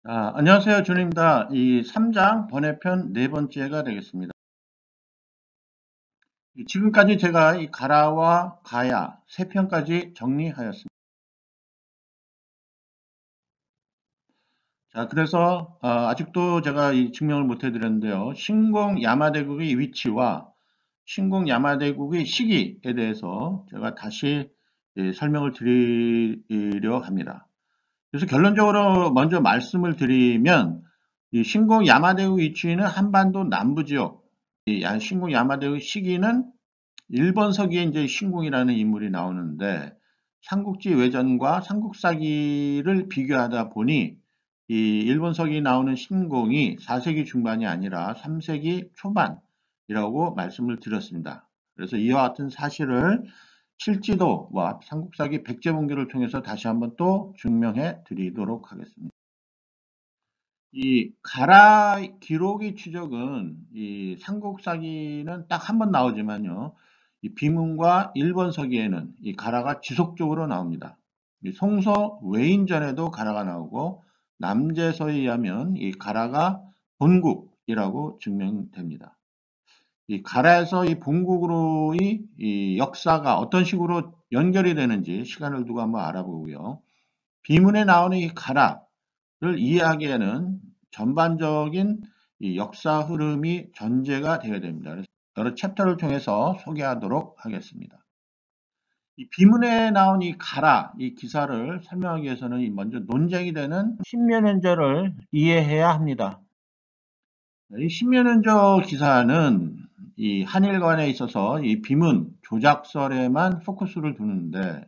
안녕하세요. 준입니다. 이 3장 번외편 네 번째가 되겠습니다. 지금까지 제가 이 가라와 가야 세 편까지 정리하였습니다. 자, 그래서 아직도 제가 이 증명을 못 해드렸는데요. 신공 야마대국의 위치와 신공 야마대국의 시기에 대해서 제가 다시 설명을 드리려 합니다. 그래서 결론적으로 먼저 말씀을 드리면 이 신공 야마대국 위치는 한반도 남부 지역, 이 신공 야마대국 시기는 일본 서기에 이제 신공이라는 인물이 나오는데 삼국지 외전과 삼국사기를 비교하다 보니 이 일본 서기에 나오는 신공이 4세기 중반이 아니라 3세기 초반이라고 말씀을 드렸습니다. 그래서 이와 같은 사실을 실지도와 삼국사기 백제본기를 통해서 다시 한번 또 증명해 드리도록 하겠습니다. 이 가라 기록의 추적은 이 삼국사기는 딱 한 번 나오지만요. 이 비문과 일본 서기에는 이 가라가 지속적으로 나옵니다. 이 송서 외인전에도 가라가 나오고 남제서에 의하면 이 가라가 본국이라고 증명됩니다. 이 가라에서 이 본국으로의 이 역사가 어떤 식으로 연결이 되는지 시간을 두고 한번 알아보고요. 비문에 나오는 이 가라를 이해하기에는 전반적인 이 역사 흐름이 전제가 되어야 됩니다. 그래서 여러 챕터를 통해서 소개하도록 하겠습니다. 이 비문에 나온 이 가라, 이 기사를 설명하기 위해서는 먼저 논쟁이 되는 신면현저를 이해해야 합니다. 이 신면현저 기사는 이 한일관에 있어서 이 비문 조작설에만 포커스를 두는데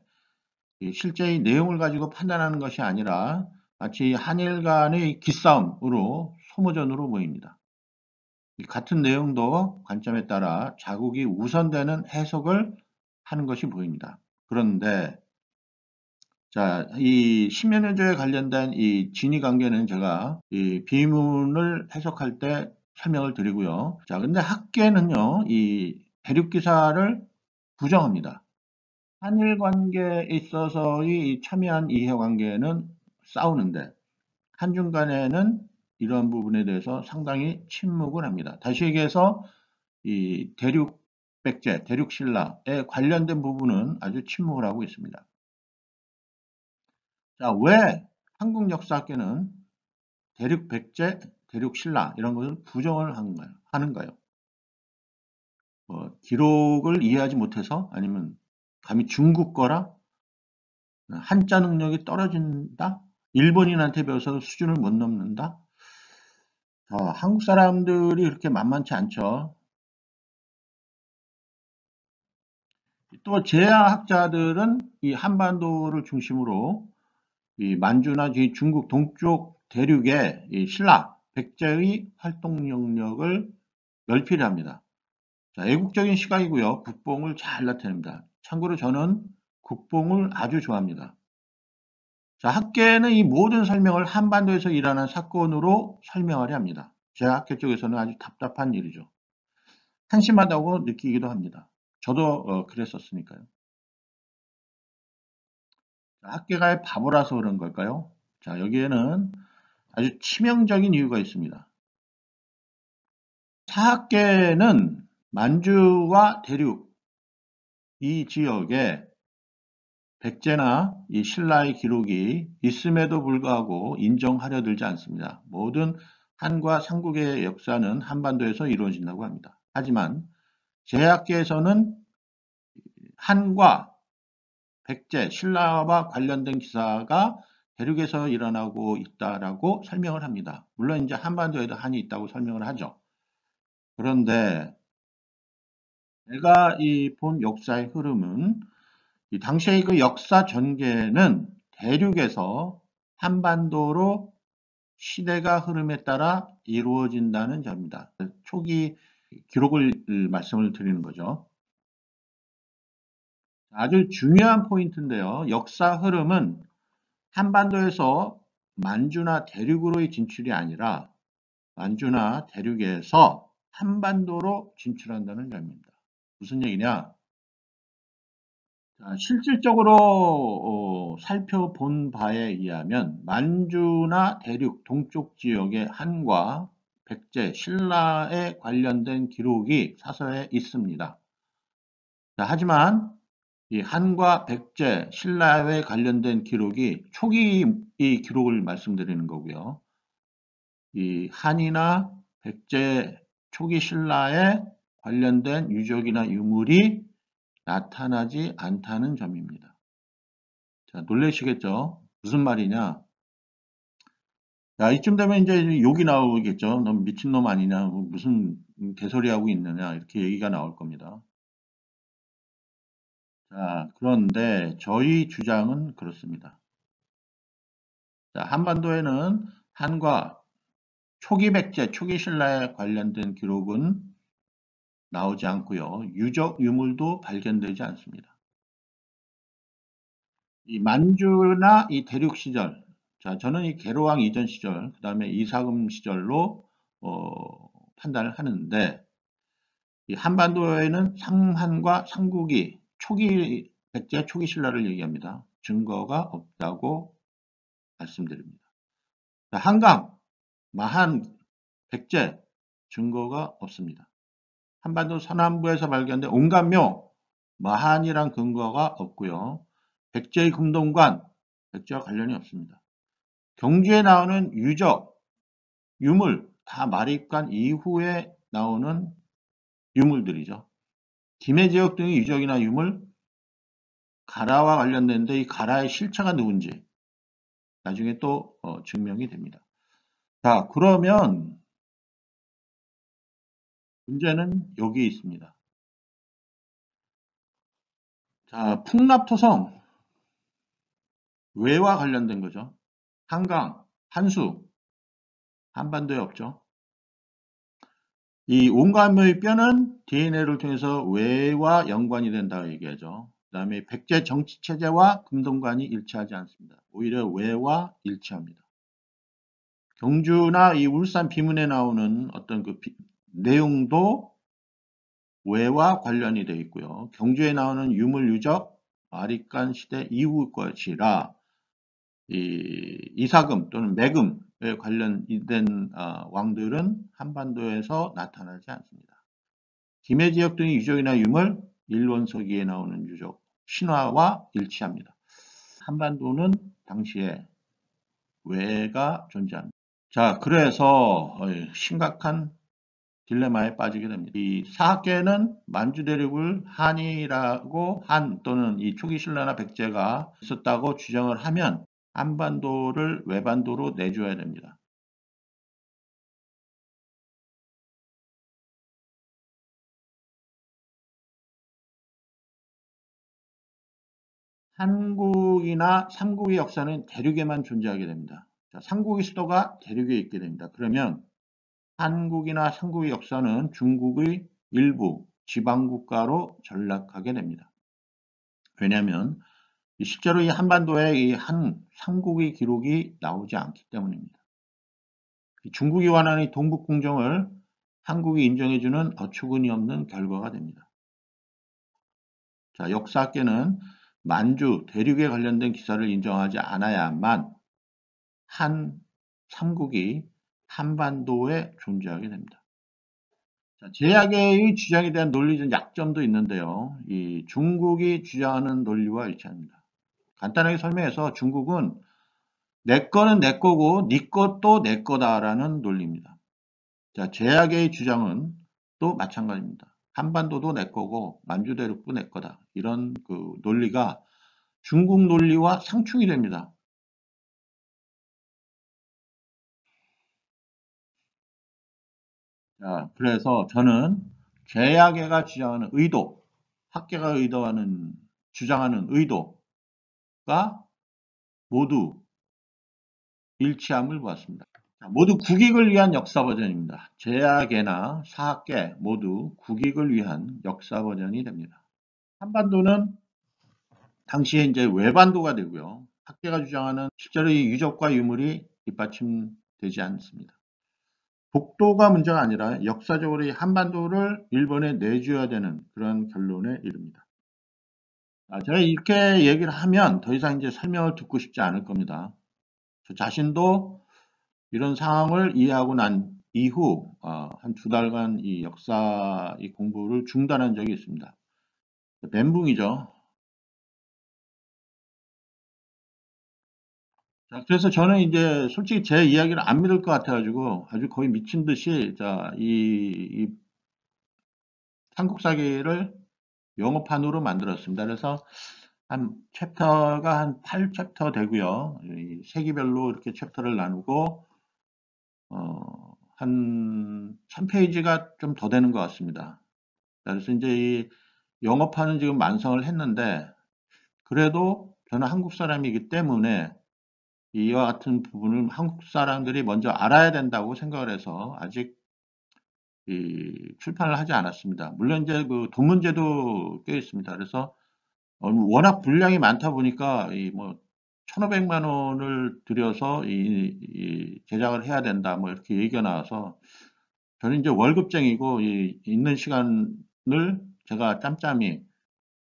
실제 이 내용을 가지고 판단하는 것이 아니라 마치 한일 간의 기싸움으로 소모전으로 보입니다. 같은 내용도 관점에 따라 자국이 우선되는 해석을 하는 것이 보입니다. 그런데 자, 이 신면현저에 관련된 이 진위 관계는 제가 이 비문을 해석할 때 설명을 드리고요. 자, 근데 학계는요, 이 대륙 기사를 부정합니다. 한일 관계에 있어서의 첨예한 이해관계는 싸우는데 한중 간에는 이러한 부분에 대해서 상당히 침묵을 합니다. 다시 얘기해서 이 대륙 백제, 대륙 신라에 관련된 부분은 아주 침묵을 하고 있습니다. 자, 왜 한국 역사학계는 대륙 백제, 대륙 신라 이런 것을 부정을 하는가요? 기록을 이해하지 못해서 아니면 감히 중국 거라 한자 능력이 떨어진다? 일본인한테 배워서 수준을 못 넘는다? 한국 사람들이 그렇게 만만치 않죠. 또 제야학자들은 이 한반도를 중심으로 이 만주나 이 중국 동쪽 대륙의 이 신라, 백제의 활동 영역을 넓히려 합니다. 자, 애국적인 시각이고요. 국뽕을 잘 나타냅니다. 참고로 저는 국뽕을 아주 좋아합니다. 자, 학계는 이 모든 설명을 한반도에서 일어난 사건으로 설명하려 합니다. 제 학계 쪽에서는 아주 답답한 일이죠. 한심하다고 느끼기도 합니다. 저도 그랬었으니까요. 학계가의 바보라서 그런 걸까요? 자, 여기에는 아주 치명적인 이유가 있습니다. 사학계는 만주와 대륙 이 지역에 백제나 이 신라의 기록이 있음에도 불구하고 인정하려 들지 않습니다. 모든 한과 삼국의 역사는 한반도에서 이루어진다고 합니다. 하지만 제학계에서는 한과 백제, 신라와 관련된 기사가 대륙에서 일어나고 있다라고 설명을 합니다. 물론 이제 한반도에도 한이 있다고 설명을 하죠. 그런데 제가 이 본 역사의 흐름은 이 당시의 그 역사 전개는 대륙에서 한반도로 시대가 흐름에 따라 이루어진다는 점입니다. 초기 기록을 말씀을 드리는 거죠. 아주 중요한 포인트인데요. 역사 흐름은 한반도에서 만주나 대륙으로의 진출이 아니라 만주나 대륙에서 한반도로 진출한다는 점입니다. 무슨 얘기냐? 자, 실질적으로 살펴본 바에 의하면 만주나 대륙 동쪽 지역의 한과 백제, 신라에 관련된 기록이 사서에 있습니다. 자, 하지만 이 한과 백제, 신라에 관련된 기록이 초기 이 기록을 말씀드리는 거고요. 이 한이나 백제, 초기 신라에 관련된 유적이나 유물이 나타나지 않다는 점입니다. 자, 놀라시겠죠? 무슨 말이냐? 야, 이쯤 되면 이제 욕이 나오겠죠? 넌 미친놈 아니냐? 뭐 무슨 개소리 하고 있느냐? 이렇게 얘기가 나올 겁니다. 자, 그런데 저희 주장은 그렇습니다. 자, 한반도에는 한과 초기 백제, 초기 신라에 관련된 기록은 나오지 않고요. 유적 유물도 발견되지 않습니다. 이 만주나 이 대륙 시절, 자, 저는 이 계로왕 이전 시절, 그 다음에 이사금 시절로 판단을 하는데, 이 한반도에는 상한과 삼국이 초기 백제, 초기 신라를 얘기합니다. 증거가 없다고 말씀드립니다. 자, 한강, 마한, 백제 증거가 없습니다. 한반도 서남부에서 발견된 온감묘, 마한이란 근거가 없고요. 백제의 금동관, 백제와 관련이 없습니다. 경주에 나오는 유적, 유물, 다 마립간 이후에 나오는 유물들이죠. 김해 지역 등의 유적이나 유물, 가라와 관련된데 이 가라의 실체가 누군지 나중에 또 증명이 됩니다. 자, 그러면 문제는 여기 있습니다. 자, 풍납토성, 왜와 관련된 거죠. 한강, 한수, 한반도에 없죠. 이 온감의 뼈는 DNA를 통해서 왜와 연관이 된다고 얘기하죠. 그 다음에 백제 정치체제와 금동관이 일치하지 않습니다. 오히려 왜와 일치합니다. 경주나 이 울산 비문에 나오는 어떤 그 내용도 왜와 관련이 되어 있고요. 경주에 나오는 유물 유적, 아리깐 시대 이후 것이라 이사금 또는 매금에 관련된 왕들은 한반도에서 나타나지 않습니다. 김해 지역 등의 유적이나 유물, 일본서기에 나오는 유적, 신화와 일치합니다. 한반도는 당시에 왜가 존재합니다. 자, 그래서 심각한 딜레마에 빠지게 됩니다. 이 사학계는 만주 대륙을 한이라고 한 또는 이 초기 신라나 백제가 있었다고 주장을 하면 한반도를 외반도로 내줘야 됩니다. 한국이나 삼국의 역사는 대륙에만 존재하게 됩니다. 자, 삼국의 수도가 대륙에 있게 됩니다. 그러면 한국이나 삼국의 역사는 중국의 일부 지방국가로 전락하게 됩니다. 왜냐하면 실제로 이 한반도에 이 한 삼국의 기록이 나오지 않기 때문입니다. 중국이 원하는 동북공정을 한국이 인정해주는 어처구니 없는 결과가 됩니다. 자, 역사학계는 만주, 대륙에 관련된 기사를 인정하지 않아야만 한 삼국이 한반도에 존재하게 됩니다. 자, 제약의 주장에 대한 논리적 약점도 있는데요. 이 중국이 주장하는 논리와 일치합니다. 간단하게 설명해서 중국은 내 거는 내 거고 네 것도 내 거다라는 논리입니다. 자, 제약의 주장은 또 마찬가지입니다. 한반도도 내 거고 만주 대륙도 내 거다. 이런 그 논리가 중국 논리와 상충이 됩니다. 자, 그래서 저는 제약회가 주장하는 의도, 학계가 의도하는 주장하는 의도가 모두 일치함을 보았습니다. 자, 모두 국익을 위한 역사 버전입니다. 제약계나 사학계 모두 국익을 위한 역사 버전이 됩니다. 한반도는 당시에 이제 외반도가 되고요. 학계가 주장하는 실제로 이 유적과 유물이 뒷받침되지 않습니다. 독도가 문제가 아니라 역사적으로 이 한반도를 일본에 내줘야 되는 그런 결론에 이릅니다. 제가 이렇게 얘기를 하면 더 이상 이제 설명을 듣고 싶지 않을 겁니다. 저 자신도 이런 상황을 이해하고 난 이후 한 2달간 이 역사 이 공부를 중단한 적이 있습니다. 멘붕이죠. 자, 그래서 저는 이제 솔직히 제 이야기를 안 믿을 것 같아가지고 아주 거의 미친 듯이 이 삼국사기를 영어판으로 만들었습니다. 그래서 한 챕터가 한 8챕터 되고요. 이 세기별로 이렇게 챕터를 나누고 한 1000페이지가 좀 더 되는 것 같습니다. 그래서 이제 이 영어판은 지금 완성을 했는데 그래도 저는 한국 사람이기 때문에 이와 같은 부분을 한국 사람들이 먼저 알아야 된다고 생각을 해서 아직 이 출판을 하지 않았습니다. 물론 이제 그 돈 문제도 꽤 있습니다. 그래서 워낙 분량이 많다 보니까 이 뭐 1,500만 원을 들여서 이 제작을 해야 된다 뭐 이렇게 얘기가 나와서 저는 이제 월급쟁이고 이 있는 시간을 제가 짬짬이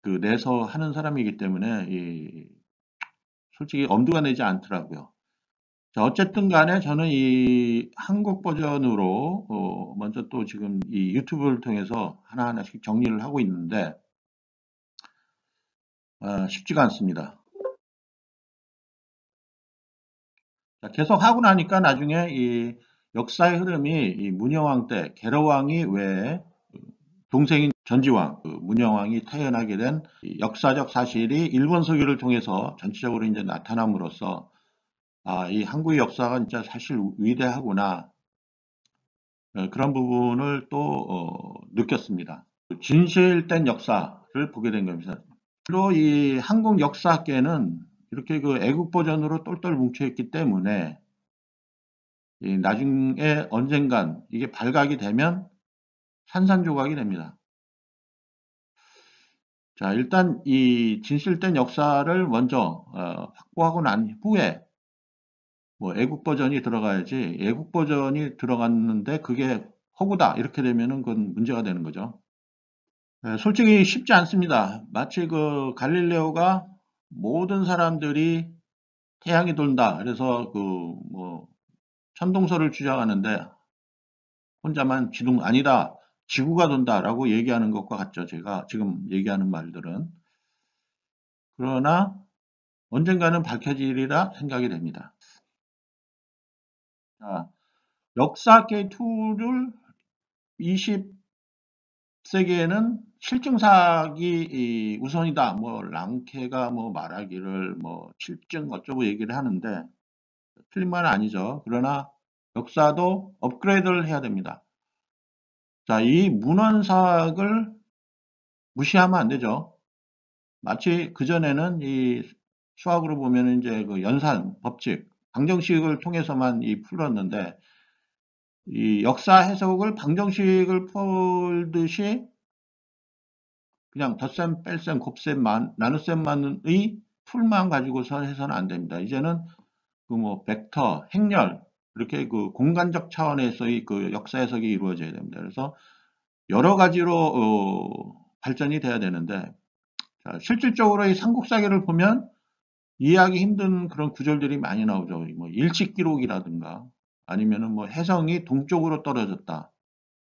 그 내서 하는 사람이기 때문에 이 솔직히 엄두가 내지 않더라고요. 자, 어쨌든 간에 저는 이 한국 버전으로 먼저 또 지금 이 유튜브를 통해서 하나하나씩 정리를 하고 있는데 쉽지가 않습니다. 자, 계속 하고 나니까 나중에 이 역사의 흐름이 이 문영왕 때 계로왕이 왜 동생인 전지왕, 그 문영왕이 태어나게 된 역사적 사실이 일본 서기를 통해서 전체적으로 이제 나타남으로써 이 한국의 역사가 진짜 사실 위대하구나. 그런 부분을 또 느꼈습니다. 진실된 역사를 보게 된 겁니다. 주로 이 한국 역사계는 이렇게 그 애국 버전으로 똘똘 뭉쳐있기 때문에 나중에 언젠간 이게 발각이 되면 산산조각이 됩니다. 자, 일단 이 진실된 역사를 먼저 확보하고 난 후에 뭐 애국 버전이 들어가야지 애국 버전이 들어갔는데 그게 허구다 이렇게 되면은 그건 문제가 되는 거죠. 솔직히 쉽지 않습니다. 마치 그 갈릴레오가 모든 사람들이 태양이 돈다. 그래서 그 뭐 천동설을 주장하는데 혼자만 지동 아니다. 지구가 돈다라고 얘기하는 것과 같죠. 제가 지금 얘기하는 말들은. 그러나 언젠가는 밝혀지리라 생각이 됩니다. 자, 역사계 툴을 20세기에는 실증사기 우선이다. 뭐 랑케가 뭐 말하기를 뭐 실증 어쩌고 얘기를 하는데 틀린 말은 아니죠. 그러나 역사도 업그레이드를 해야 됩니다. 자, 이 문헌사학을 무시하면 안 되죠. 마치 그전에는 이 수학으로 보면 이제 그 연산, 법칙, 방정식을 통해서만 풀었는데 이 역사 해석을 방정식을 풀듯이 그냥 덧셈, 뺄셈, 곱셈, 나눗셈만의 풀만 가지고서 해서는 안 됩니다. 이제는 그 뭐 벡터, 행렬 이렇게 그 공간적 차원에서의 그 역사 해석이 이루어져야 됩니다. 그래서 여러 가지로 발전이 돼야 되는데 자, 실질적으로 이 삼국사기를 보면 이해하기 힘든 그런 구절들이 많이 나오죠. 뭐 일식 기록이라든가 아니면은 뭐 해성이 동쪽으로 떨어졌다.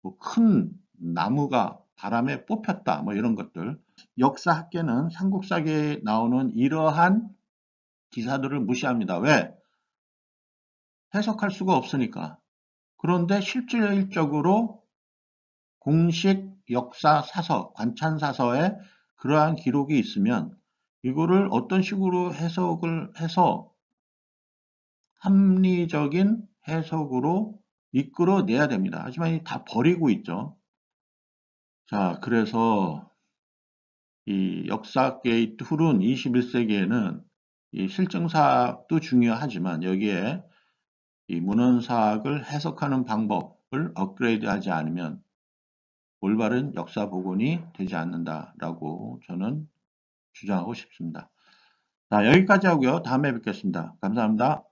뭐 큰 나무가 바람에 뽑혔다. 뭐 이런 것들. 역사학계는 삼국사기에 나오는 이러한 기사들을 무시합니다. 왜? 해석할 수가 없으니까. 그런데 실질적으로 공식 역사 사서, 관찬 사서에 그러한 기록이 있으면 이거를 어떤 식으로 해석을 해서 합리적인 해석으로 이끌어내야 됩니다. 하지만 다 버리고 있죠. 자, 그래서 이 역사계의 툴은 21세기에는 이 실증사학도 중요하지만 여기에 이 문헌사학을 해석하는 방법을 업그레이드하지 않으면 올바른 역사 복원이 되지 않는다라고 저는 주장하고 싶습니다. 자, 여기까지 하고요. 다음에 뵙겠습니다. 감사합니다.